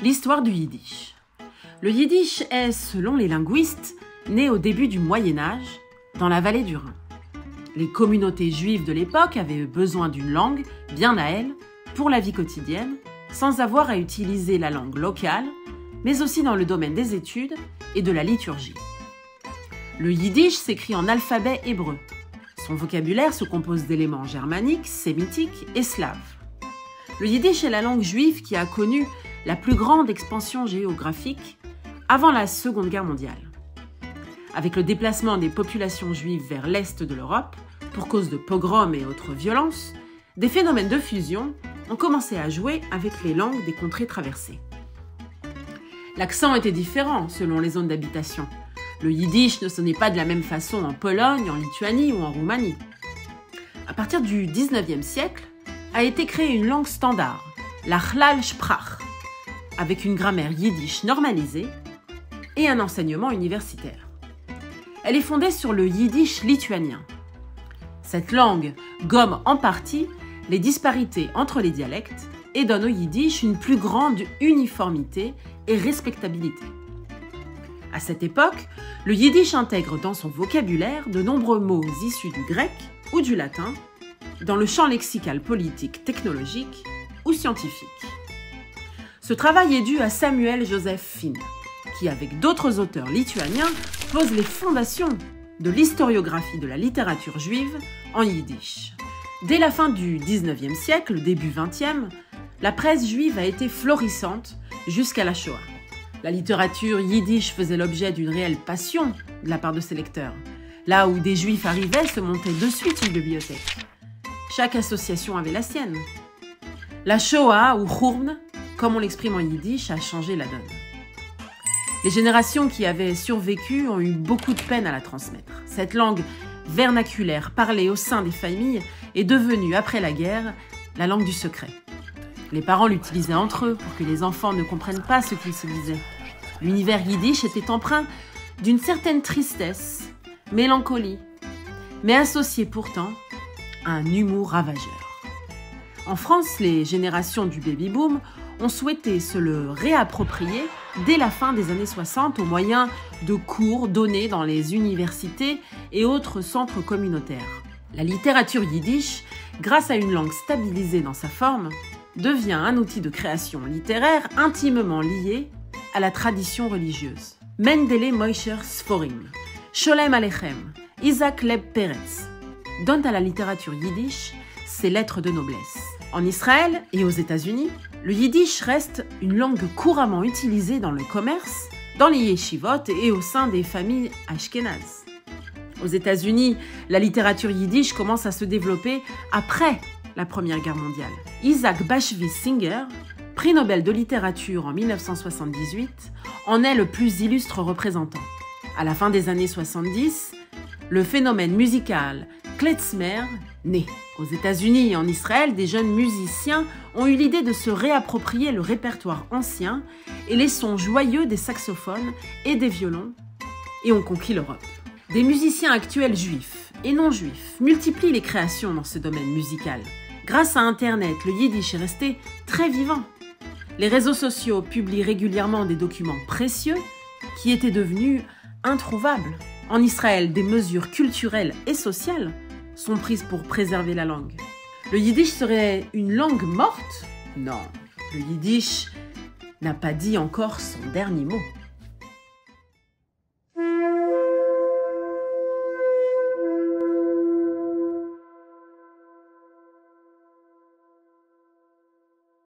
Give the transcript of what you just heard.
L'histoire du yiddish. Le yiddish est, selon les linguistes, né au début du Moyen-Âge, dans la vallée du Rhin. Les communautés juives de l'époque avaient besoin d'une langue, bien à elles, pour la vie quotidienne, sans avoir à utiliser la langue locale, mais aussi dans le domaine des études et de la liturgie. Le yiddish s'écrit en alphabet hébreu. Son vocabulaire se compose d'éléments germaniques, sémitiques et slaves. Le yiddish est la langue juive qui a connu la plus grande expansion géographique avant la Seconde Guerre mondiale. Avec le déplacement des populations juives vers l'est de l'Europe, pour cause de pogroms et autres violences, des phénomènes de fusion ont commencé à jouer avec les langues des contrées traversées. L'accent était différent selon les zones d'habitation. Le yiddish ne sonnait pas de la même façon en Pologne, en Lituanie ou en Roumanie. À partir du XIXe siècle, a été créée une langue standard, la Chlal Sprach, avec une grammaire yiddish normalisée et un enseignement universitaire. Elle est fondée sur le yiddish lituanien. Cette langue gomme en partie les disparités entre les dialectes et donne au yiddish une plus grande uniformité et respectabilité. À cette époque, le yiddish intègre dans son vocabulaire de nombreux mots issus du grec ou du latin, dans le champ lexical politique, technologique ou scientifique. Ce travail est dû à Samuel Joseph Finn, qui, avec d'autres auteurs lituaniens, pose les fondations de l'historiographie de la littérature juive en yiddish. Dès la fin du XIXe siècle, début XXe, la presse juive a été florissante jusqu'à la Shoah. La littérature yiddish faisait l'objet d'une réelle passion de la part de ses lecteurs. Là où des juifs arrivaient, se montait de suite une bibliothèque. Chaque association avait la sienne. La Shoah, ou Churban, comme on l'exprime en yiddish, a changé la donne. Les générations qui avaient survécu ont eu beaucoup de peine à la transmettre. Cette langue vernaculaire parlée au sein des familles est devenue, après la guerre, la langue du secret. Les parents l'utilisaient entre eux pour que les enfants ne comprennent pas ce qu'ils se disaient. L'univers yiddish était empreint d'une certaine tristesse, mélancolie, mais associé pourtant à un humour ravageur. En France, les générations du baby-boom ont souhaité se le réapproprier dès la fin des années 60 au moyen de cours donnés dans les universités et autres centres communautaires. La littérature yiddish, grâce à une langue stabilisée dans sa forme, devient un outil de création littéraire intimement lié à la tradition religieuse. Mendele Moïse Sforim, Sholem Aleichem, Isaac Leib Peretz donnent à la littérature yiddish ses lettres de noblesse. En Israël et aux États-Unis, le yiddish reste une langue couramment utilisée dans le commerce, dans les yeshivot et au sein des familles ashkénazes. Aux États-Unis, la littérature yiddish commence à se développer après la Première Guerre mondiale. Isaac Bashevis Singer, prix Nobel de littérature en 1978, en est le plus illustre représentant. À la fin des années 70, le phénomène musical klezmer naît. Aux États-Unis et en Israël, des jeunes musiciens ont eu l'idée de se réapproprier le répertoire ancien et les sons joyeux des saxophones et des violons, et ont conquis l'Europe. Des musiciens actuels juifs et non juifs multiplient les créations dans ce domaine musical. Grâce à Internet, le yiddish est resté très vivant. Les réseaux sociaux publient régulièrement des documents précieux qui étaient devenus introuvables. En Israël, des mesures culturelles et sociales sont prises pour préserver la langue. Le yiddish serait une langue morte ? Non, le yiddish n'a pas dit encore son dernier mot.